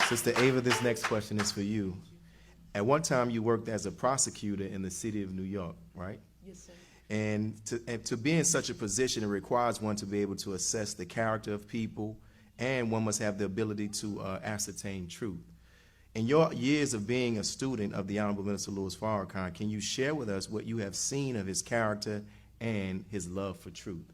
Sister Ava, this next question is for you. At one time, you worked as a prosecutor in the city of New York, right? Yes, sir. And to be in such a position, it requires one to be able to assess the character of people, and one must have the ability to ascertain truth. In your years of being a student of the Honorable Minister Louis Farrakhan, can you share with us what you have seen of his character and his love for truth?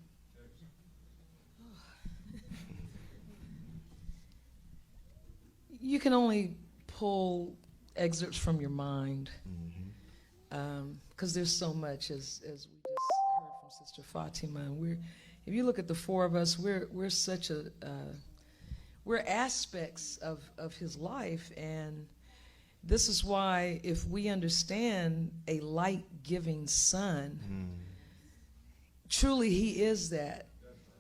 You can only pull excerpts from your mind, because there's so much, as we just heard from Sister Fatima. And if you look at the four of us, we're such a we're aspects of his life, and this is why, if we understand a light-giving sun, truly he is that.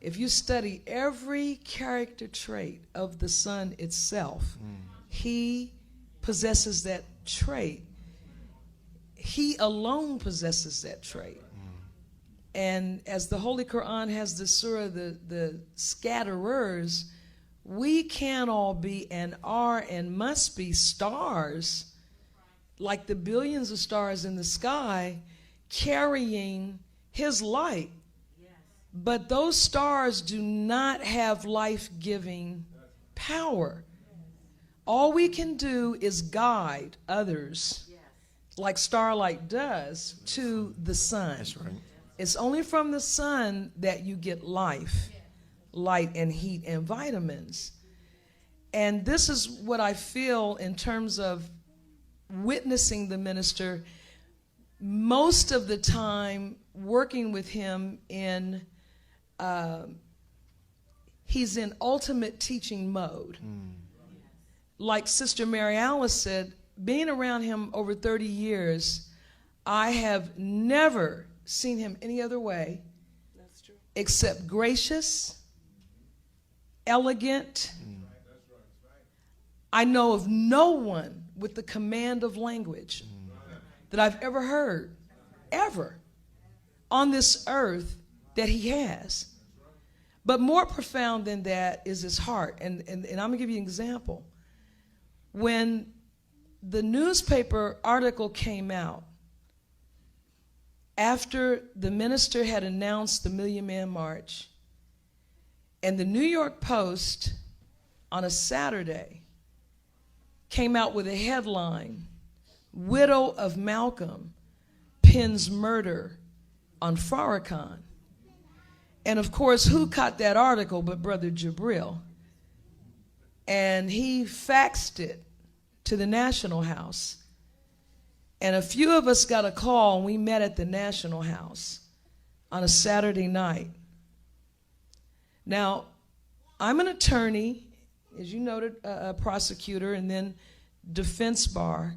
If you study every character trait of the sun itself, he possesses that trait. He alone possesses that trait. And as the Holy Quran has the surah, the scatterers, we can all be and are and must be stars, like the billions of stars in the sky, carrying his light. But those stars do not have life-giving power. All we can do is guide others, like starlight does, to the sun. That's right. It's only from the sun that you get life, light and heat and vitamins. And this is what I feel in terms of witnessing the minister most of the time, working with him in he's in ultimate teaching mode. Like Sister Mary Alice said, being around him over 30 years, I have never seen him any other way except gracious, elegant. I know of no one with the command of language that I've ever heard, ever, on this earth that he has. But more profound than that is his heart. And I'm going to give you an example. When the newspaper article came out, after the minister had announced the Million Man March, and the New York Post on a Saturday came out with a headline, "Widow of Malcolm pins murder on Farrakhan." And of course, who caught that article but Brother Jabril? And he faxed it to the National House. And a few of us got a call, and we met at the National House on a Saturday night. Now, I'm an attorney, as you noted, a prosecutor, and then defense bar.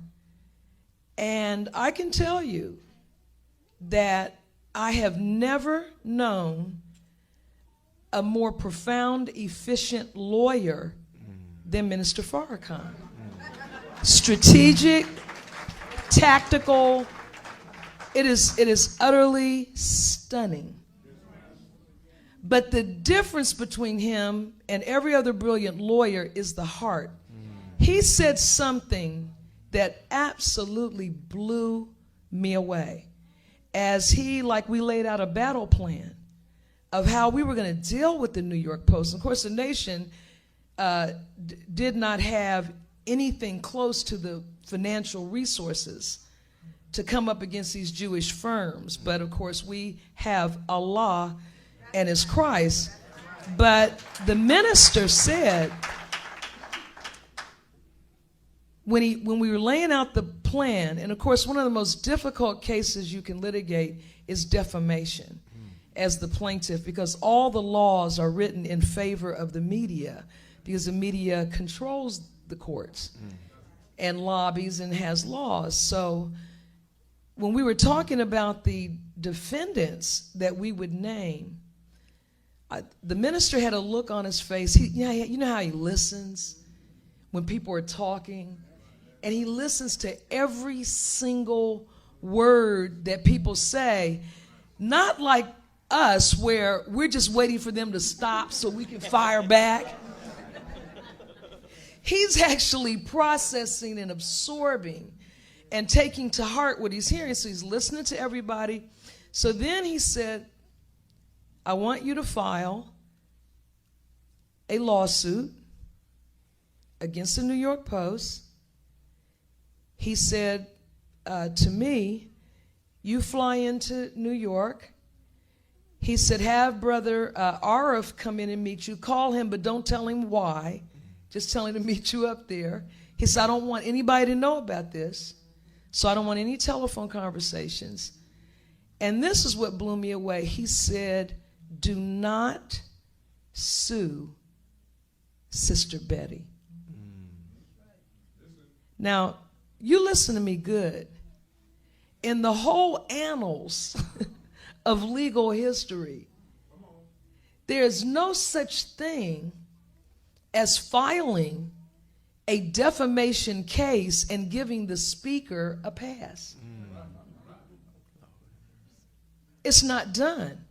And I can tell you that I have never known a more profound, efficient lawyer than Minister Farrakhan. Strategic, tactical, it is utterly stunning. But the difference between him and every other brilliant lawyer is the heart. He said something that absolutely blew me away. As we laid out a battle plan of how we were going to deal with the New York Post. Of course, the nation did not have anything close to the financial resources to come up against these Jewish firms. But of course, we have Allah and his Christ. But the minister said, when we were laying out the plan, and of course, one of the most difficult cases you can litigate is defamation as the plaintiff, because all the laws are written in favor of the media, because the media controls the courts and lobbies and has laws. So when we were talking about the defendants that we would name, the minister had a look on his face. You know how he listens when people are talking? And he listens to every single word that people say, not like us, where we're just waiting for them to stop so we can fire back. he's actually processing and absorbing and taking to heart what he's hearing. So he's listening to everybody. So then he said, I want you to file a lawsuit against the New York Post. He said to me, you fly into New York. He said, have Brother Arif come in and meet you. Call him, but don't tell him why. Just tell him to meet you up there. He said, I don't want anybody to know about this, so I don't want any telephone conversations. And this is what blew me away. He said, do not sue Sister Betty. Now, you listen to me good. In the whole annals of legal history, there's no such thing as filing a defamation case and giving the speaker a pass. It's not done.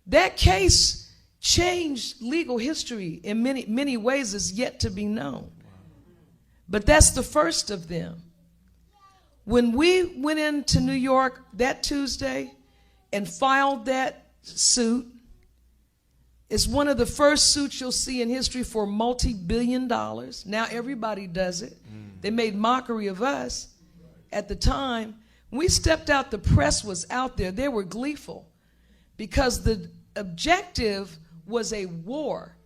That case changed legal history in many ways, is yet to be known. But that's the first of them. When we went into New York that Tuesday and filed that suit, it's one of the first suits you'll see in history for multi-billion dollars. Now everybody does it. They made mockery of us at the time. When we stepped out, the press was out there. They were gleeful because the objective was a war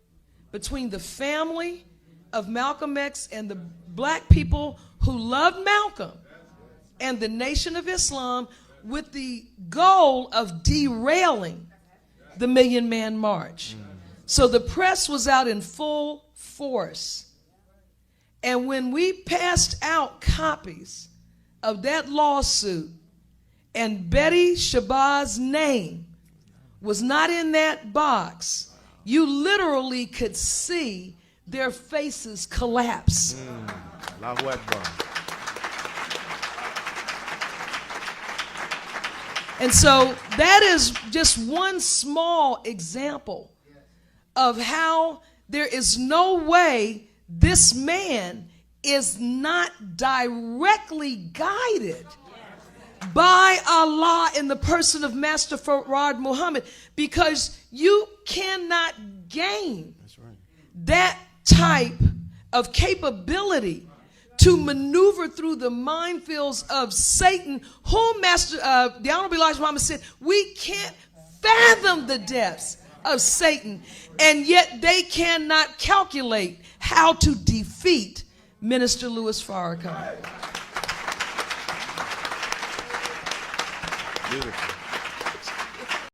between the family of Malcolm X and the black people who loved Malcolm and the Nation of Islam, with the goal of derailing the Million Man March. So the press was out in full force. And when we passed out copies of that lawsuit and Betty Shaba's name was not in that box, you literally could see their faces collapse. Allahu Akbar. And so that is just one small example of how there is no way this man is not directly guided by Allah in the person of Master Farrakhan Muhammad, because you cannot gain that type of capability to maneuver through the minefields of Satan, whom the Honorable Elijah Muhammad said, we can't fathom the depths of Satan, and yet they cannot calculate how to defeat Minister Louis Farrakhan. Beautiful.